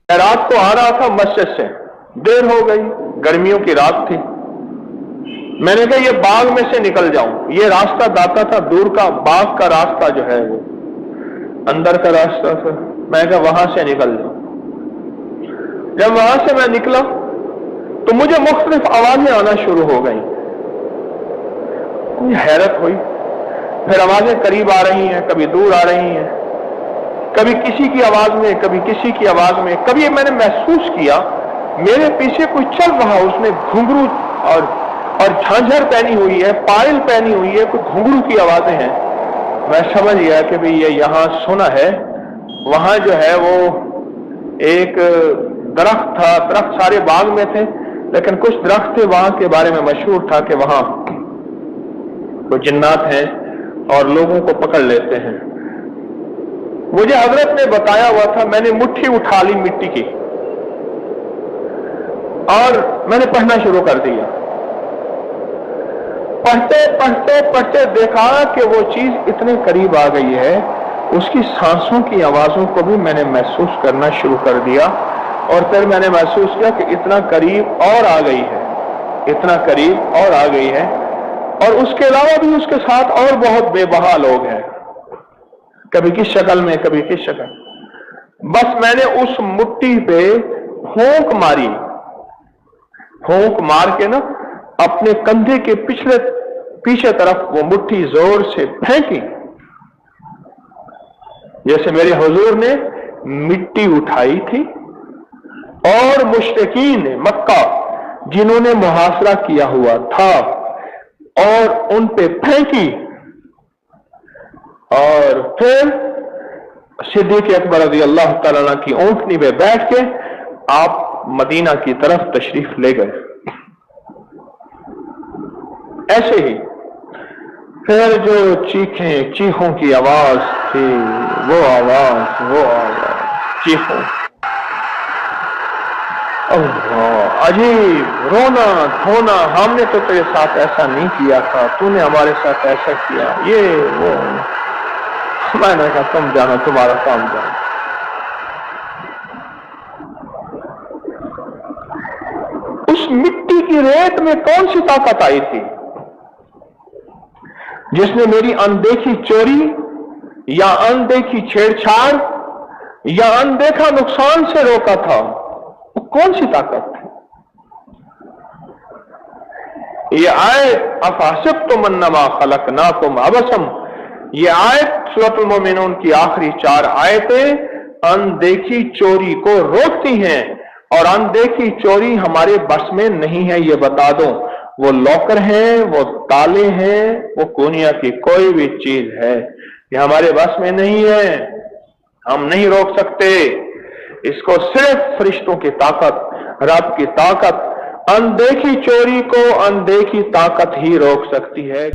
रात को आ रहा था मस्जिद से, देर हो गई, गर्मियों की रात थी। मैंने कहा ये बाग में से निकल जाऊं। ये रास्ता जाता था दूर का, बाग का रास्ता जो है वो अंदर का रास्ता था। मैं कहा वहां से निकल जाऊं। जब वहां से मैं निकला तो मुझे मुख्तलिफ आवाजें आना शुरू हो गई। मुझे हैरत हुई, फिर आवाजें करीब आ रही हैं, कभी दूर आ रही हैं, कभी किसी की आवाज में, कभी किसी की आवाज में। कभी मैंने महसूस किया मेरे पीछे कोई चल रहा, उसने घुंघरू और झांझर पहनी हुई है, पायल पहनी हुई है, कोई घुंघरू की आवाजें हैं। मैं समझ गया कि भाई ये यहां सुना है। वहां जो है वो एक दरख्त था, दरख्त सारे बाग में थे, लेकिन कुछ दरख्त थे वहां के बारे में मशहूर था कि वहां वो जिन्नात हैं और लोगों को पकड़ लेते हैं। मुझे हजरत ने बताया हुआ था। मैंने मुट्ठी उठा ली मिट्टी की और मैंने पढ़ना शुरू कर दिया। पढ़ते पढ़ते पढ़ते देखा कि वो चीज इतने करीब आ गई है, उसकी सांसों की आवाजों को भी मैंने महसूस करना शुरू कर दिया। और फिर मैंने महसूस किया कि इतना करीब और आ गई है, इतना करीब और आ गई है। और उसके अलावा भी उसके साथ और बहुत बेबहा लोग हैं, कभी किस शक्ल में, कभी किस शक्ल। बस मैंने उस मुट्ठी पे फूंक मारी, फूंक मार के ना अपने कंधे के पीछे तरफ वो मुट्ठी जोर से फेंकी, जैसे मेरे हुजूर ने मिट्टी उठाई थी और मुश्रिकीन मक्का जिन्होंने मुहासरा किया हुआ था और उन पे फेंकी। और फिर सिद्दीक़ अकबर रज़ी अल्लाह तआला अन्हु की ऊंटनी पे बैठ के आप मदीना की तरफ तशरीफ ले गए। ऐसे ही फिर जो चीखों की आवाज थी, वो आवाज चीखों, अजीब रोना धोना, हमने तो तेरे साथ ऐसा नहीं किया था, तूने हमारे साथ ऐसा किया, ये वो। मैंने कहा तुम जानो, तुम्हारा काम जानो। उस मिट्टी की रेत में कौन सी ताकत आई थी जिसने मेरी अनदेखी चोरी या अनदेखी छेड़छाड़ या अनदेखा नुकसान से रोका था? वो कौन सी ताकत थी? ये आयत अफहसिबतुम अन्नमा खलकनाकुम अबसम, ये आयत सूरतुल मोमिनून की आखिरी 4 आयतें अनदेखी चोरी को रोकती हैं। और अनदेखी चोरी हमारे बस में नहीं है, ये बता दो। वो लॉकर हैं, वो ताले हैं, वो दुनिया की कोई भी चीज है, ये हमारे बस में नहीं है, हम नहीं रोक सकते इसको। सिर्फ फरिश्तों की ताकत, रब की ताकत, अनदेखी चोरी को अनदेखी ताकत ही रोक सकती है।